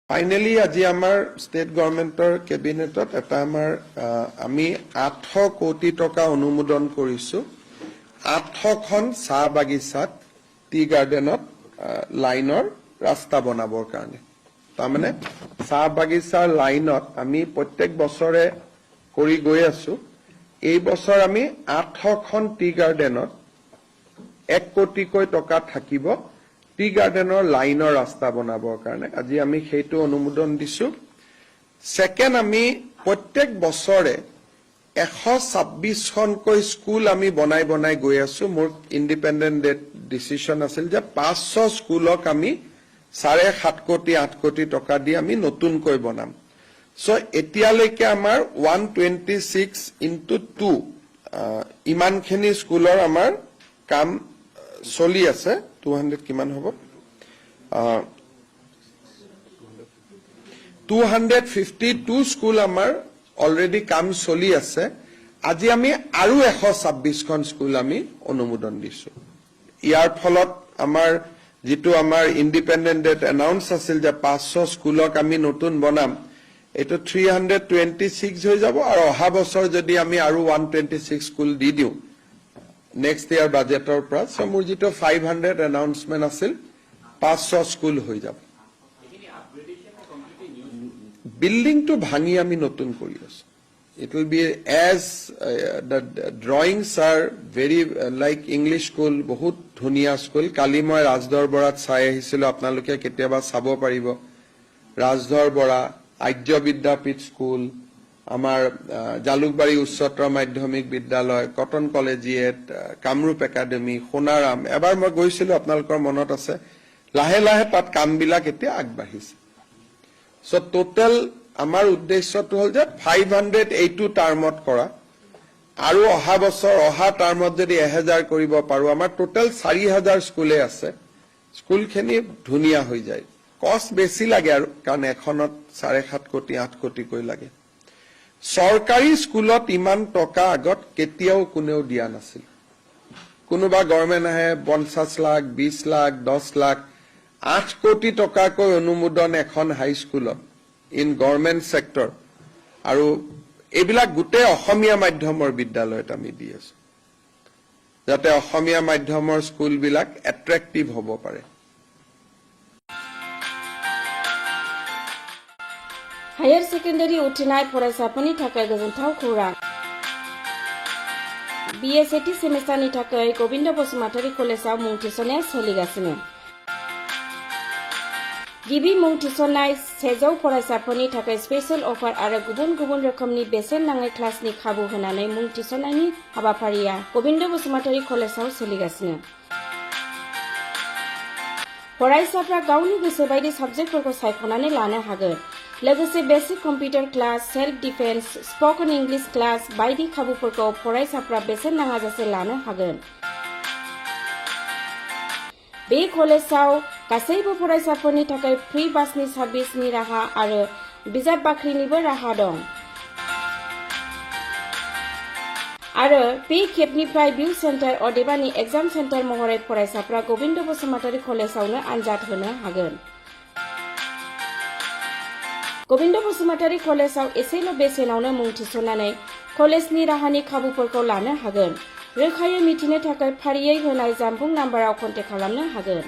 finally আজি আমাৰ state গভৰ্ণমেণ্টৰ কেবিনেটত এটা আমাৰ আমি 800 কোটি টকা অনুমোদন কৰিছো 800খন চাহ বাগিচাত টি গাৰ্ডেনত লাইনৰ ৰাস্তা বনাবৰ কাৰণে তাৰমানে চাহ বাগিচাৰ লাইনত আমি প্ৰত্যেক বছৰে কৰি গৈ আছো এই বছৰ আমি 800খন টি গাৰ্ডেনত 1 কোটিকৈ টকা থাকিব টি গাৰ্ডেনৰ লাইনৰ ৰাস্তা বনাবৰ কাৰণে আজি আমি সেইটো অনুমোদন দিছো সেকেন্ড আমি প্ৰত্যেক বছৰে 126খনকৈ স্কুল আমি বনাই গৈ আছো মোৰ ইন্ডিপেন্ডেন্ট ডিসিশন আছিল যে 500 স্কুলক আমি 7.5 কোটি 8 কোটি টকা দি আমি নতুনকৈ বনাম সো এতিয়ালৈকে আমাৰ 126 into 2 ইমানখিনি স্কুলৰ আমাৰ কাম চলি আছে 200 কিমান হ'ব 252 স্কুল আমাৰ অলৰেডি কাম চলি আছে আজি আমি আৰু 126খন স্কুল আমি অনুমোদন দিছো ইয়াৰ ফলত আমাৰ যেটো আমাৰ ইন্ডিপেন্ডেন্ট ডেট এনাউন্স আছিল যে 500 স্কুলক আমি নতুন বনাম এটো 326 হৈ যাব আৰু অহা বছৰ যদি আমি আৰু 126 স্কুল দি দিও নেক্সট ইয়াৰ বাজেটৰ পৰা সমুৰ যেটো 500 এনাউন্সমেন্ট আছিল 500 স্কুল হৈ যাব বিল্ডিং টু ভাঙি আমি নতুন কৰি আছো it will be as the drawings are very like English school বহুত ধুনিয়া স্কুল কালি মই ৰাজদৰ বৰাত চাই আহিছিল আপোনালোকে কেতিয়াবা চাব পাৰিব ৰাজদৰ বৰা আৰ্য বিদ্যাপীঠ স্কুল আমাৰ জালুকবাৰী উচ্চতৰ মাধ্যমিক বিদ্যালয় cotton collegiate Kamrup academy Sonaram এবাৰ মই গৈছিল আপোনালোকৰ মনত আছে লাহে লাহে তাত কামবিলাক এতিয়া আগবাঢ়িছে সো টোটাল আমাৰ উদ্দেশ্যটো হল যে 582 টাৰ্মত কৰা আৰু অহা বছৰ অহা টাৰ্মত যদি 1000 কৰিব পাৰো আমাৰ টোটাল 4000 স্কুলে আছে স্কুলখিনি ধুনিয়া হৈ যায় কষ্ট বেছি লাগে আৰু কাৰণ এখনত 7.5 কোটি 8 কোটি কৈ লাগে সৰকাৰী স্কুলত ইমান টকা আগত কেতিয়াও কোনেও দিয়া নাছিল কোনোবা গভৰ্ণমেণ্ট আহে 50 লাখ 20 লাখ 10 লাখ 8 কোটি টকাকৈ অনুমোদন এখন হাই স্কুলত ইন গভৰ্ণমেণ্ট সেক্টৰ আৰু এইবিলাক গুটে অসমীয়া মাধ্যমৰ বিদ্যালয়ত আমি দি আছো যাতে অসমীয়া মাধ্যমৰ স্কুলবিলাক এট্ৰেক্টিভ হ'ব পাৰে हायर सेकेन्डारि उथ्रिनाय फरायसाफोरनि थाखाय गोजोनथाव खौरां BSAT सेमेस्टारनि थाखाय गोविन्द बसुमतारी कलेजाव मुं थिसननाया सोलिगासिनो गिबि मुं थिसननाय 100 फरायसाफोरनि थाखाय स्पेशल अफार आरो गुबुन गुबुन रोखोमनि बेसेन नाङै क्लासनि खाबु होनानै मुं थिसननायनि हाबाफारिया गोविन्द बसुमतारी कलेजाव सोलिगासिनो फरायसाफ्रा गावनि गोसो बायदि साबजेक्टफोरखौ सायख'नानै लानो हागोन लोगोसे basic computer class self defence spoken English class बायदि खाबुफोरखौ फरायसाफ्रा बेसेन नाङाजासे लानो हागोन बे कलेजाव गासैबो फरायसाफोरनि थाखाय फ्री बासनि सार्भिसनि राहा आरो बिजाब बाख्रिनिबो राहा दं आरो बे खेबनिफ्राय भिउ सेन्टार अदेबानि एग्जाम सेन्टार महरै फरायसाफ्रा गोविन्द बसुमतारी कलेजावनो आनजाद होनो हागोन गोविन्द बसुमतारी कलेजाव एसेल' बेसेनावनो मुं थिसननानै कलेजनि राहानि खाबुफोरखौ लानो हागोन रोखायै मिथिनो थाखाय फारियै होनाय जानबुं नाम्बाराव कन्टेक्ट खालामनो हागोन